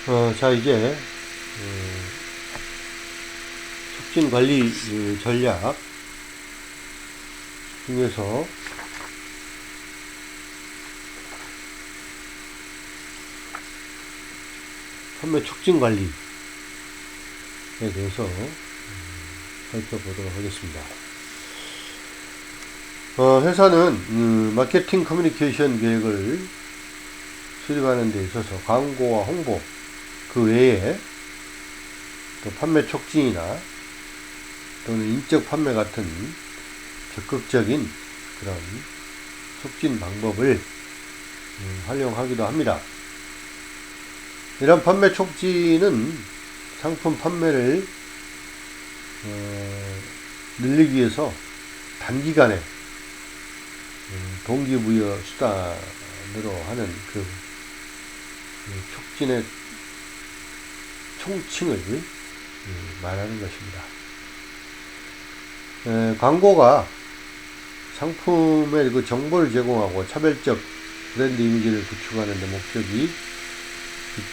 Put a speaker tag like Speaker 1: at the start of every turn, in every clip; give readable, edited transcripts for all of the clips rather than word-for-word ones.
Speaker 1: 자, 이제, 촉진 관리 전략 중에서 판매 촉진 관리에 대해서 살펴보도록 하겠습니다. 회사는 마케팅 커뮤니케이션 계획을 수립하는 데 있어서 광고와 홍보 그 외에 또 판매 촉진이나 또는 인적 판매 같은 적극적인 그런 촉진 방법을 활용하기도 합니다. 이런 판매 촉진은 상품 판매를 늘리기 위해서 단기간에 동기부여 수단으로 하는 그 촉진의 총칭을 말하는 것입니다. 광고가 상품의 그 정보를 제공하고 차별적 브랜드 이미지를 구축하는 데 목적이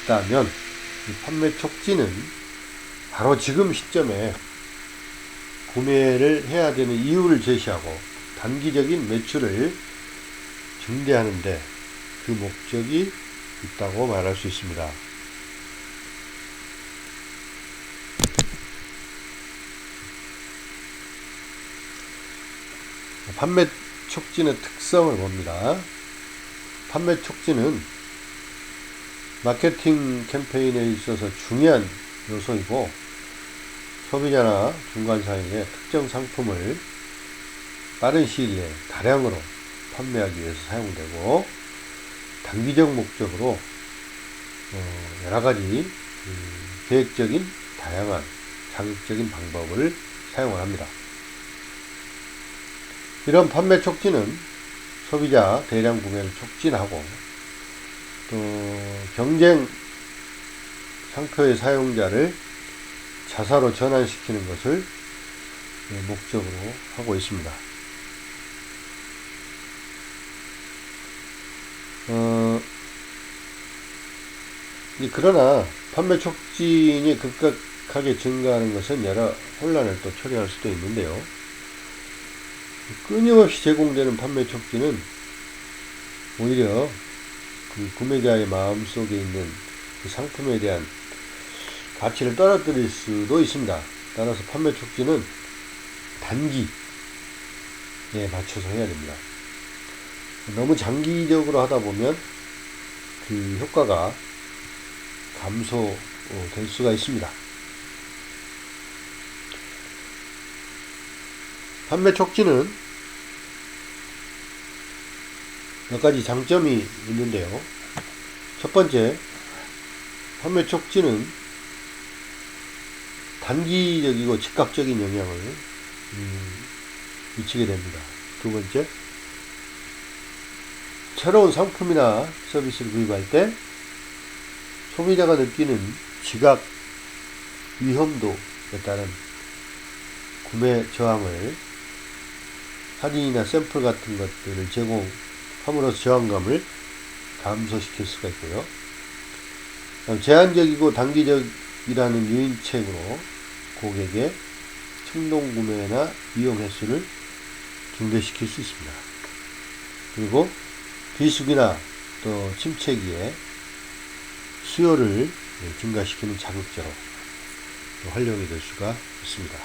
Speaker 1: 있다면 이 판매 촉진은 바로 지금 시점에 구매를 해야 되는 이유를 제시하고 단기적인 매출을 증대하는데 그 목적이 있다고 말할 수 있습니다. 판매 촉진의 특성을 봅니다. 판매 촉진은 마케팅 캠페인에 있어서 중요한 요소이고 소비자나 중간상인의 특정 상품을 빠른 시일 내에 다량으로 판매하기 위해서 사용되고 단기적 목적으로 여러가지 계획적인 다양한 자극적인 방법을 사용을 합니다. 이런 판매 촉진은 소비자 대량 구매를 촉진하고 또 경쟁 상표의 사용자를 자사로 전환시키는 것을 목적으로 하고 있습니다. 그러나 판매 촉진이 급격하게 증가하는 것은 여러 혼란을 또 초래할 수도 있는데요. 끊임없이 제공되는 판매 촉진은 오히려 그 구매자의 마음속에 있는 그 상품에 대한 가치를 떨어뜨릴 수도 있습니다. 따라서 판매 촉진은 단기에 맞춰서 해야 됩니다. 너무 장기적으로 하다 보면 그 효과가 감소될 수가 있습니다. 판매 촉진은 몇 가지 장점이 있는데요. 첫 번째, 판매 촉진은 단기적이고 즉각적인 영향을 미치게 됩니다. 두 번째, 새로운 상품이나 서비스를 구입할 때 소비자가 느끼는 지각 위험도에 따른 구매 저항을 할인이나 샘플 같은 것들을 제공함으로써 저항감을 감소시킬 수가 있고요. 제한적이고 단기적이라는 유인책으로 고객의 충동 구매나 이용 횟수를 증대시킬 수 있습니다. 그리고 비수기나 또 침체기에 수요를 증가시키는 자극제로 활용이 될 수가 있습니다.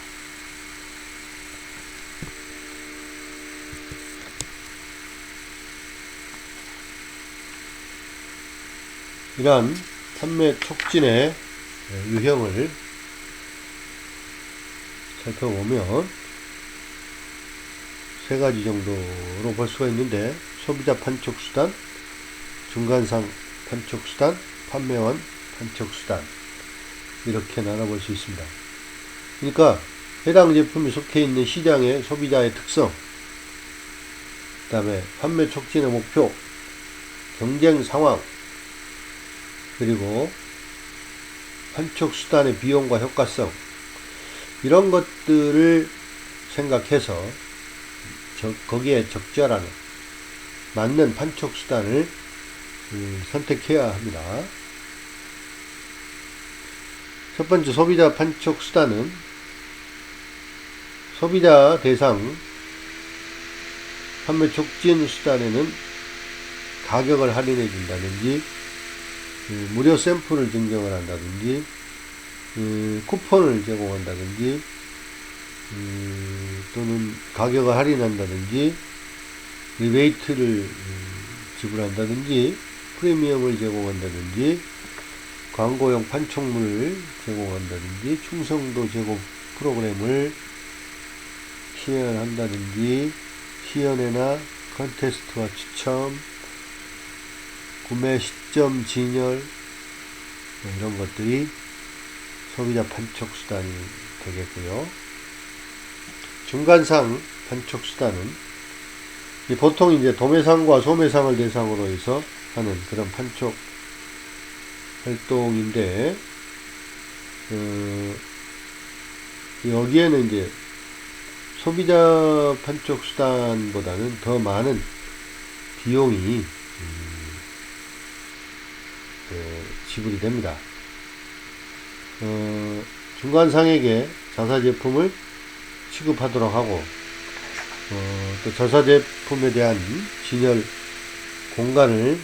Speaker 1: 이러한 판매 촉진의 유형을 살펴보면 세 가지 정도로 볼 수가 있는데 소비자 판촉수단, 중간상 판촉수단, 판매원 판촉수단 이렇게 나눠볼 수 있습니다. 그러니까 해당 제품이 속해 있는 시장의 소비자의 특성, 그 다음에 판매 촉진의 목표, 경쟁 상황, 그리고 판촉수단의 비용과 효과성 이런 것들을 생각해서 거기에 적절한 맞는 판촉수단을 선택해야 합니다. 첫 번째 소비자 판촉 수단은 소비자 대상 판매 촉진 수단에는 가격을 할인해 준다든지 무료 샘플을 증정을 한다든지 쿠폰을 제공한다든지 또는 가격을 할인한다든지 리베이트를 지불한다든지 프리미엄을 제공한다든지 광고용 판촉물을 제공한다든지 충성도 제공 프로그램을 시연한다든지 시연회나 컨테스트와 추첨, 구매 시점 진열 이런 것들이 소비자 판촉 수단이 되겠고요. 중간상 판촉 수단은 보통 이제 도매상과 소매상을 대상으로 해서 하는 그런 판촉 활동인데, 여기에는 이제 소비자 판촉 수단보다는 더 많은 비용이 지불이 됩니다. 중간상에게 자사 제품을 취급하도록 하고, 또 자사 제품에 대한 진열 공간을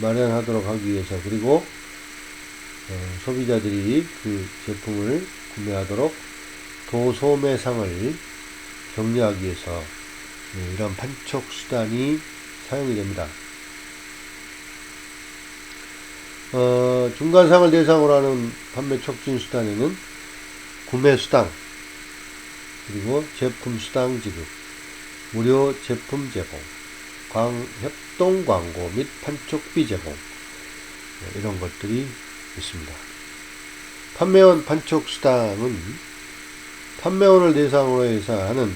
Speaker 1: 마련하도록 하기 위해서, 그리고 소비자들이 그 제품을 구매하도록 도소매상을 격려하기 위해서 이런 판촉 수단이 사용이 됩니다. 중간상을 대상으로 하는 판매 촉진 수단에는 구매 수당, 그리고 제품 수당 지급, 무료 제품 제공, 협동 광고 및 판촉비 제공, 이런 것들이 있습니다. 판매원 판촉 수당은 판매원을 대상으로 해서 하는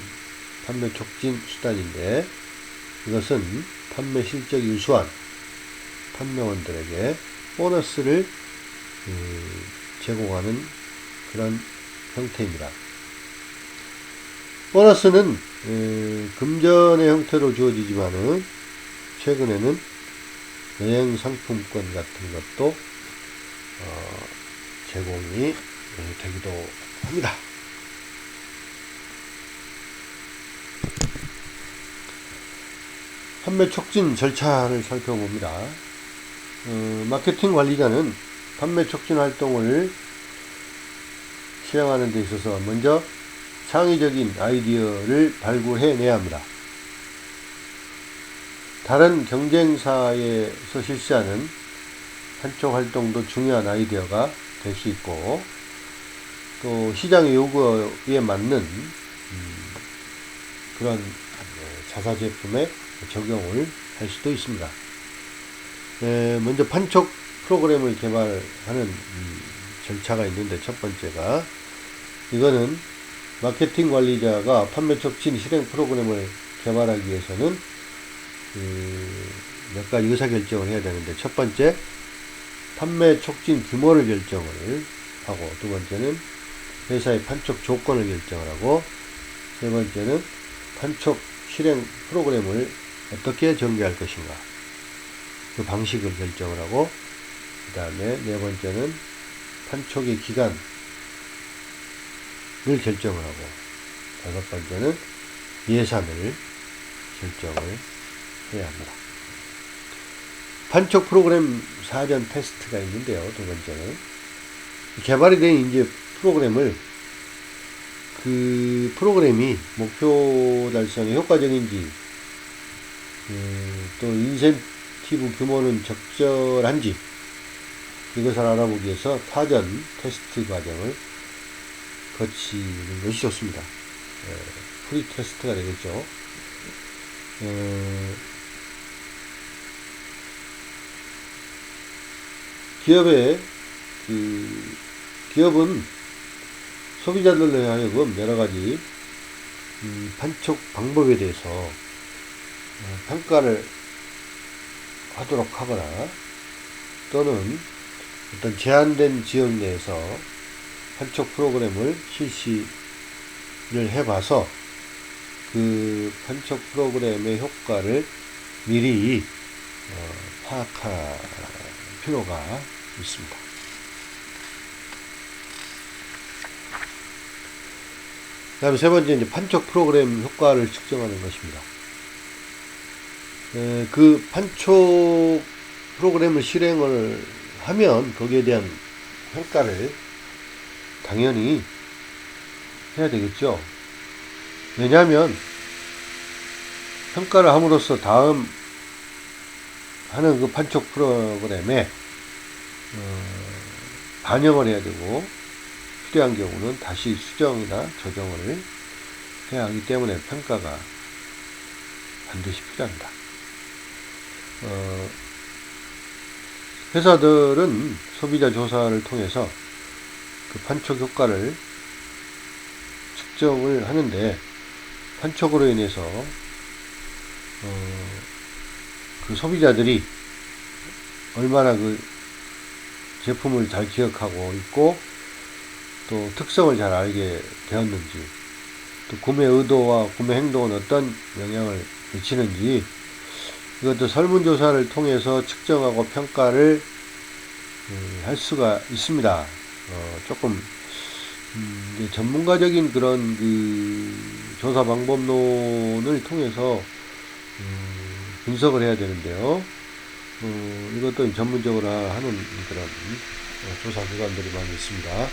Speaker 1: 판매 촉진 수단인데, 이것은 판매 실적이 우수한 판매원들에게 보너스를 제공하는 그런 형태입니다. 보너스는 금전의 형태로 주어지지만은 최근에는 여행 상품권 같은 것도 제공이 되기도 합니다. 판매 촉진 절차를 살펴봅니다. 마케팅 관리자는 판매 촉진 활동을 시행하는 데 있어서 먼저 창의적인 아이디어를 발굴해내야 합니다. 다른 경쟁사에서 실시하는 판촉 활동도 중요한 아이디어가 될 수 있고, 또 시장의 요구에 맞는 그런 자사 제품에 적용을 할 수도 있습니다. 먼저 판촉 프로그램을 개발하는 절차가 있는데, 첫 번째가, 이거는 마케팅 관리자가 판매 촉진 실행 프로그램을 개발하기 위해서는 몇 가지 의사결정을 해야 되는데, 첫 번째 판매 촉진 규모를 결정을 하고, 두 번째는 회사의 판촉 조건을 결정을 하고, 세 번째는 판촉 실행 프로그램을 어떻게 전개할 것인가, 그 방식을 결정을 하고, 그 다음에 네 번째는 판촉의 기간을 결정을 하고, 다섯 번째는 예산을 결정을 해야 합니다. 판촉 프로그램 사전 테스트가 있는데요. 두 번째는 개발이 된 이제 프로그램을, 그 프로그램이 목표 달성에 효과적인지, 또 인센티브 규모는 적절한지, 이것을 알아보기 위해서 사전 테스트 과정을 거치는 것이 좋습니다. 프리 테스트가 되겠죠. 기업은 소비자들로 하여금 여러 가지 판촉 방법에 대해서 평가를 하도록 하거나, 또는 어떤 제한된 지역 내에서 판촉 프로그램을 실시를 해봐서 그 판촉 프로그램의 효과를 미리 파악할 필요가 있습니다. 다음에 세 번째, 이제 판촉 프로그램 효과를 측정하는 것입니다. 그 판촉 프로그램을 실행을 하면 거기에 대한 평가를 당연히 해야 되겠죠. 왜냐하면 평가를 함으로써 다음 하는 그 판촉 프로그램에 반영을 해야 되고, 필요한 경우는 다시 수정이나 조정을 해야 하기 때문에 평가가 반드시 필요합니다. 회사들은 소비자 조사를 통해서 그 판촉 효과를 측정을 하는데, 판촉으로 인해서 그 소비자들이 얼마나 그 제품을 잘 기억하고 있고 또 특성을 잘 알게 되었는지, 또 구매 의도와 구매 행동은 어떤 영향을 미치는지, 이것도 설문조사를 통해서 측정하고 평가를 할 수가 있습니다. 조금 이제 전문가적인 그런 그 조사 방법론을 통해서 분석을 해야 되는데요. 이것도 전문적으로 하는 그런 조사 기관들이 많이 있습니다.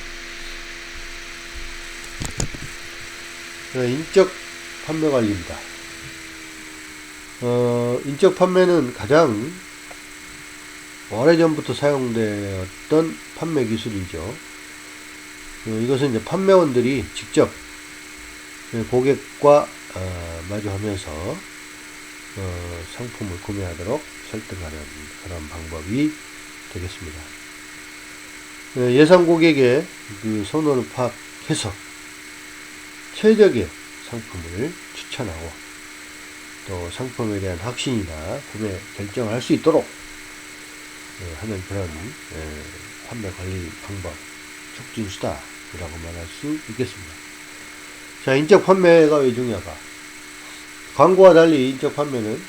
Speaker 1: 인적 판매 관리입니다. 인적 판매는 가장 오래전부터 사용되었던 판매 기술이죠. 이것은 이제 판매원들이 직접 고객과 마주하면서 상품을 구매하도록 설득하는 그런 방법이 되겠습니다. 예상 고객의 그 선호를 파악해서 최적의 상품을 추천하고, 또 상품에 대한 확신이나 구매 결정을 할 수 있도록 하는 그런 판매 관리 방법, 촉진 수다라고 말할 수 있겠습니다. 자, 인적 판매가 왜 중요할까? 광고와 달리 인적 판매는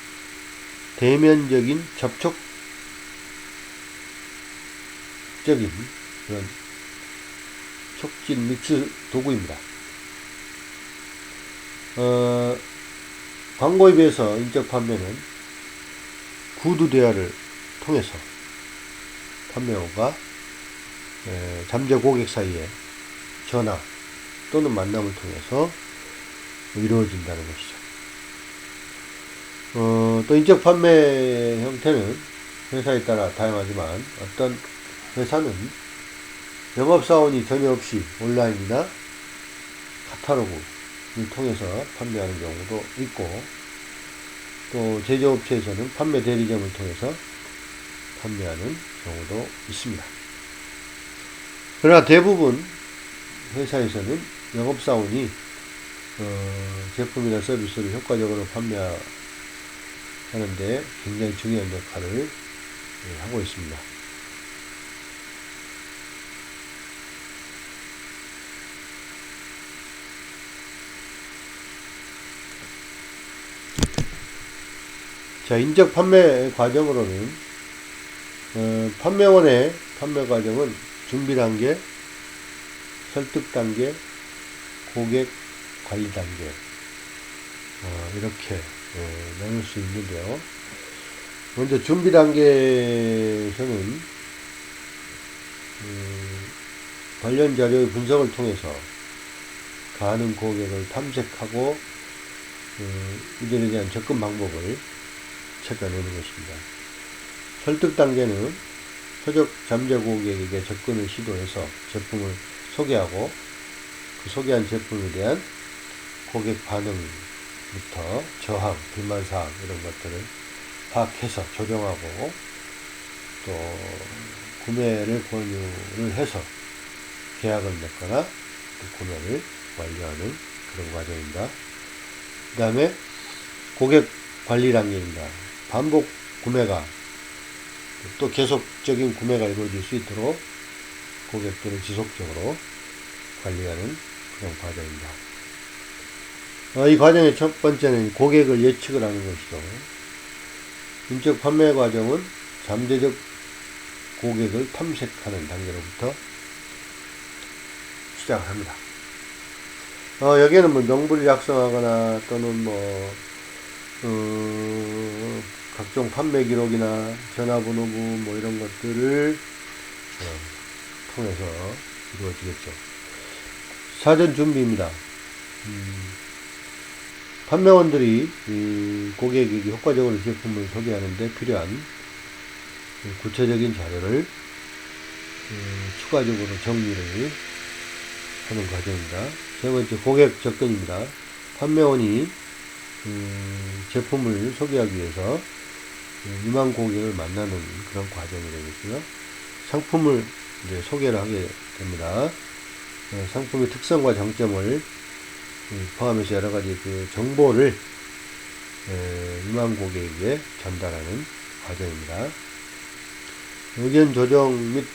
Speaker 1: 대면적인 접촉적인 그런 촉진 믹스 도구입니다. 광고에 비해서 인적 판매는 구두 대화를 통해서 판매원과 잠재 고객 사이에 전화 또는 만남을 통해서 이루어진다는 것이죠. 또 인적 판매 형태는 회사에 따라 다양하지만, 어떤 회사는 영업사원이 전혀 없이 온라인이나 카탈로그를 통해서 판매하는 경우도 있고, 또 제조업체에서는 판매 대리점을 통해서 판매하는 경우도 있습니다. 그러나 대부분 회사에서는 영업사원이 제품이나 서비스를 효과적으로 판매하는데 굉장히 중요한 역할을 하고 있습니다. 자, 인적 판매 과정으로는 판매원의 판매 과정은 준비 단계, 설득 단계, 고객 관리 단계, 이렇게 나눌 수 있는데요. 먼저 준비 단계에서는 관련 자료의 분석을 통해서 가능 고객을 탐색하고 이들에 대한 접근 방법을 찾아내는 것입니다. 설득 단계는 표적 잠재 고객에게 접근을 시도해서 제품을 소개하고, 그 소개한 제품에 대한 고객 반응부터 저항, 불만사항 이런 것들을 파악해서 조정하고, 또 구매를 권유를 해서 계약을 맺거나 또 구매를 완료하는 그런 과정입니다. 그 다음에 고객 관리 단계입니다. 반복 구매가 또 계속적인 구매가 이루어질 수 있도록 고객들을 지속적으로 관리하는 그런 과정입니다. 이 과정의 첫 번째는 고객을 예측을 하는 것이죠. 인적 판매 과정은 잠재적 고객을 탐색하는 단계로부터 시작합니다. 여기에는 뭐 명부를 작성하거나 또는 각종 판매 기록이나 전화번호부 뭐 이런 것들을 통해서 이루어지겠죠. 사전 준비입니다. 판매원들이 고객에게 효과적으로 제품을 소개하는데 필요한 구체적인 자료를 추가적으로 정리를 하는 과정입니다. 세 번째, 고객 접근입니다. 판매원이 제품을 소개하기 위해서 유망 고객을 만나는 그런 과정이 되겠고요. 상품을 이제 소개를 하게 됩니다. 상품의 특성과 장점을 포함해서 여러 가지 그 정보를 유망 고객에게 전달하는 과정입니다. 의견 조정 및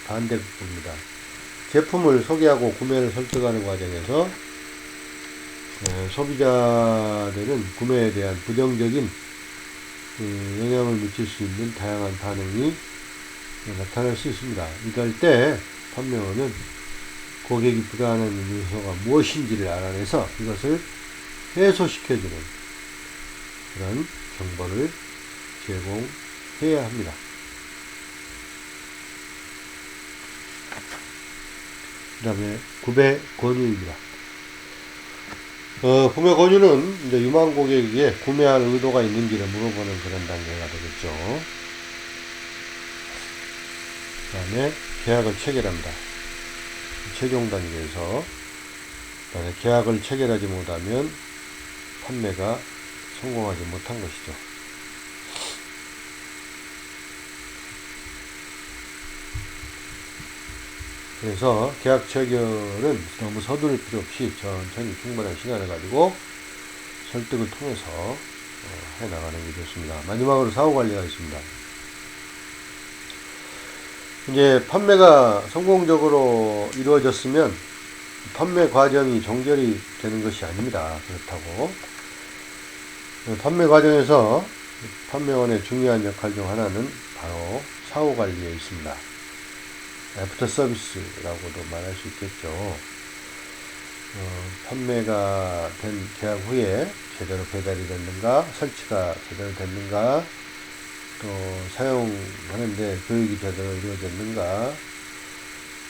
Speaker 1: 반대입니다. 제품을 소개하고 구매를 설득하는 과정에서 소비자들은 구매에 대한 부정적인 영향을 미칠 수 있는 다양한 반응이 나타날 수 있습니다. 이럴 때 판매원은 고객이 불안해하는 요소가 무엇인지를 알아내서 이것을 해소시켜주는 그런 정보를 제공해야 합니다. 그 다음에 구매 권유입니다. 구매 권유는 이제 유망 고객에게 구매할 의도가 있는지를 물어보는 그런 단계가 되겠죠. 그 다음에 계약을 체결합니다. 최종 단계에서 계약을 체결하지 못하면 판매가 성공하지 못한 것이죠. 그래서 계약 체결은 너무 서두를 필요 없이 천천히 충분한 시간을 가지고 설득을 통해서 해나가는 게 좋습니다. 마지막으로 사후관리가 있습니다. 이제 판매가 성공적으로 이루어졌으면 판매 과정이 종결이 되는 것이 아닙니다. 그렇다고 판매 과정에서 판매원의 중요한 역할 중 하나는 바로 사후관리에 있습니다. 애프터 서비스라고도 말할 수 있겠죠. 판매가 된 계약 후에 제대로 배달이 됐는가, 설치가 제대로 됐는가, 또 사용하는데 교육이 제대로 이루어졌는가,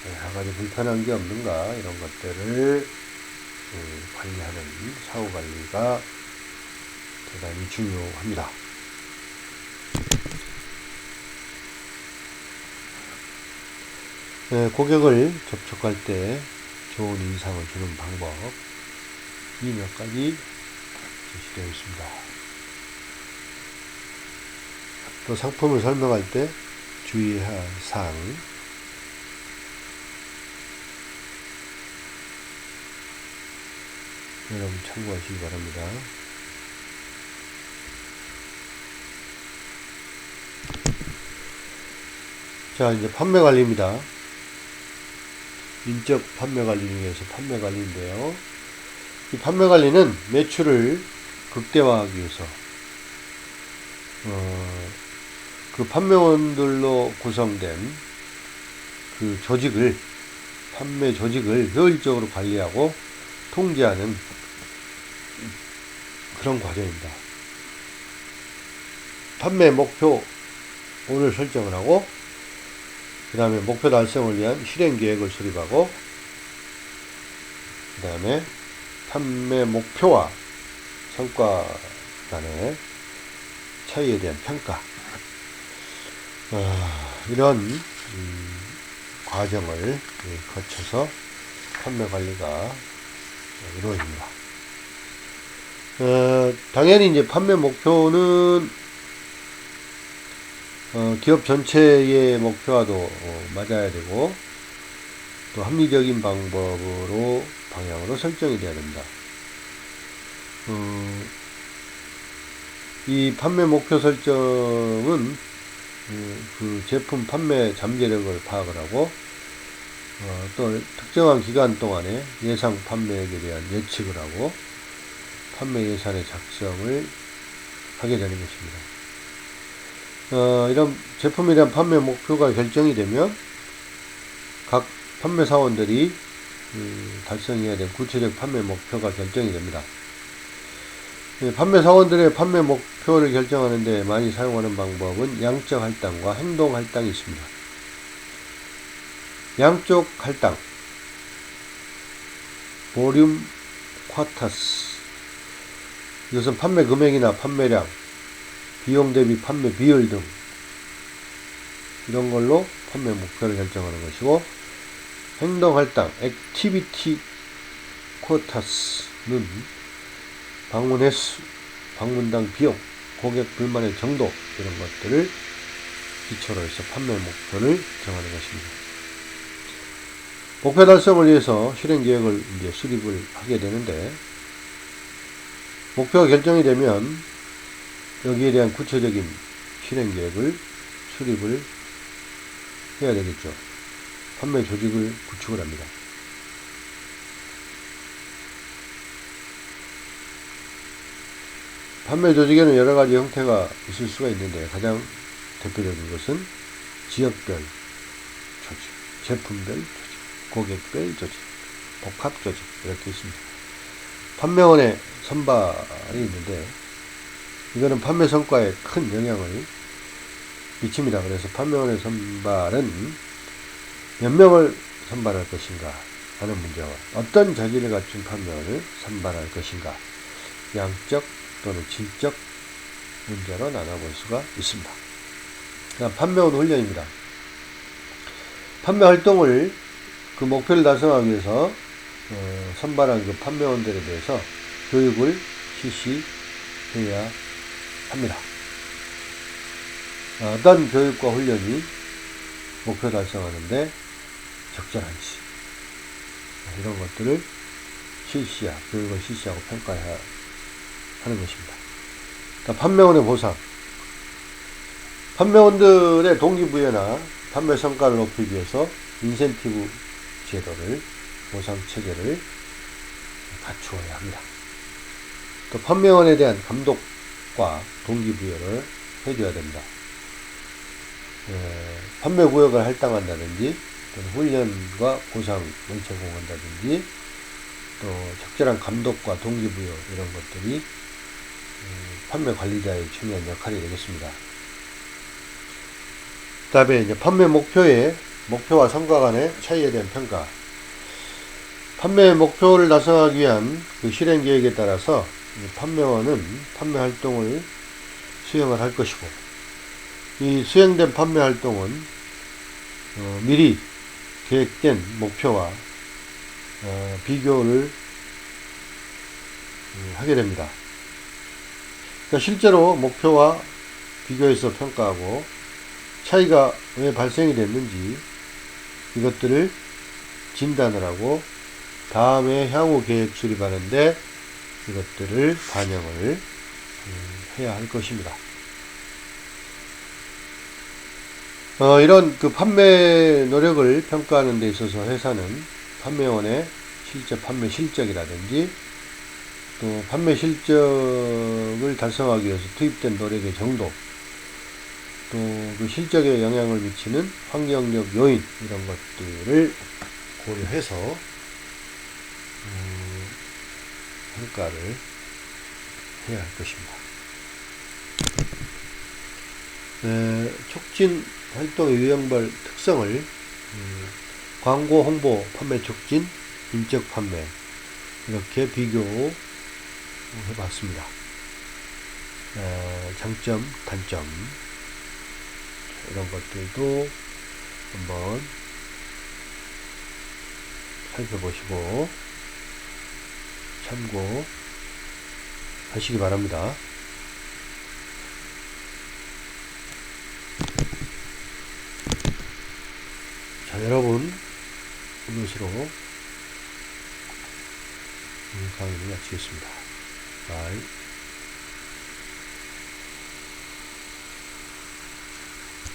Speaker 1: 여러 가지 불편한 게 없는가, 이런 것들을 관리하는 사후관리가 대단히 중요합니다. 고객을 접촉할 때 좋은 인상을 주는 방법이 몇 가지 제시되어 있습니다. 또 상품을 설명할 때 주의할 사항, 여러분 참고하시기 바랍니다. 자, 이제 판매 관리입니다. 인적 판매 관리 중에서 판매 관리인데요. 이 판매 관리는 매출을 극대화하기 위해서 그 판매원들로 구성된 그 조직을, 판매 조직을 효율적으로 관리하고 통제하는 그런 과정입니다. 판매 목표를 설정을 하고 그 다음에 목표 달성을 위한 실행 계획을 수립하고 그 다음에 판매 목표와 성과 간의 차이에 대한 평가, 이런 과정을 거쳐서 판매 관리가 이루어집니다. 당연히 이제 판매 목표는 기업 전체의 목표와도 맞아야 되고 또 합리적인 방법으로 방향으로 설정이 되어야 됩니다. 이 판매 목표 설정은 그 제품 판매 잠재력을 파악을 하고 또 특정한 기간 동안에 예상 판매액에 대한 예측을 하고 판매 예산의 작성을 하게 되는 것입니다. 이런 제품에 대한 판매 목표가 결정이 되면 각 판매 사원들이 달성해야 될 구체적 판매 목표가 결정이 됩니다. 판매 사원들의 판매 목표를 결정하는데 많이 사용하는 방법은 양적 할당과 행동 할당이 있습니다. 양쪽 할당, 볼륨 쿼터스. 이것은 판매 금액이나 판매량, 비용 대비 판매 비율 등 이런 걸로 판매 목표를 결정하는 것이고, 행동 할당, 액티비티 쿼터스는 방문 횟수, 방문당 비용, 고객 불만의 정도 이런 것들을 기초로 해서 판매 목표를 정하는 것입니다. 목표 달성을 위해서 실행 계획을 이제 수립을 하게 되는데, 목표가 결정이 되면 여기에 대한 구체적인 실행 계획을 수립을 해야 되겠죠. 판매 조직을 구축을 합니다. 판매 조직에는 여러 가지 형태가 있을 수가 있는데, 가장 대표적인 것은 지역별 조직, 제품별 조직, 고객별 조직, 복합 조직 이렇게 있습니다. 판매원의 선발이 있는데, 이거는 판매 성과에 큰 영향을 미칩니다. 그래서 판매원의 선발은 몇 명을 선발할 것인가 하는 문제와 어떤 자질을 갖춘 판매원을 선발할 것인가, 양적 또는 질적 문제로 나눠볼 수가 있습니다. 판매원 훈련입니다. 판매 활동을 그 목표를 달성하기 위해서 선발한 그 판매원들에 대해서 교육을 실시해야 합니다. 어떤 교육과 훈련이 목표 달성하는데 적절한지, 이런 것들을 교육을 실시하고 평가해야 하는 것입니다. 판매원의 보상, 판매원들의 동기부여나 판매 성과를 높이기 위해서 인센티브 제도를, 보상 체계를 갖추어야 합니다. 또 판매원에 대한 감독과 동기부여를 해줘야 됩니다. 판매 구역을 할당한다든지, 또는 훈련과 보상을 제공한다든지, 또 적절한 감독과 동기부여 이런 것들이 판매 관리자의 중요한 역할이 되겠습니다. 그 다음에 이제 판매 목표와 성과 간의 차이에 대한 평가. 판매 목표를 달성하기 위한 그 실행 계획에 따라서 판매원은 판매 활동을 수행을 할 것이고, 이 수행된 판매 활동은 미리 계획된 목표와 비교를 하게 됩니다. 그러니까 실제로 목표와 비교해서 평가하고 차이가 왜 발생이 됐는지 이것들을 진단을 하고 다음에 향후 계획 수립하는데 이것들을 반영을 해야 할 것입니다. 이런 그 판매 노력을 평가하는 데 있어서 회사는 판매원의 실제 판매 실적이라든지, 또 판매 실적을 달성하기 위해서 투입된 노력의 정도, 또 그 실적에 영향을 미치는 환경적 요인 이런 것들을 고려해서 평가를 해야 할 것입니다. 촉진 활동의 유형별 특성을 광고, 홍보, 판매 촉진, 인적 판매 이렇게 비교해 봤습니다. 장점, 단점 이런 것들도 한번 살펴보시고 참고하시기 바랍니다. 자, 여러분, 이것으로 강의를 마치겠습니다. 바이.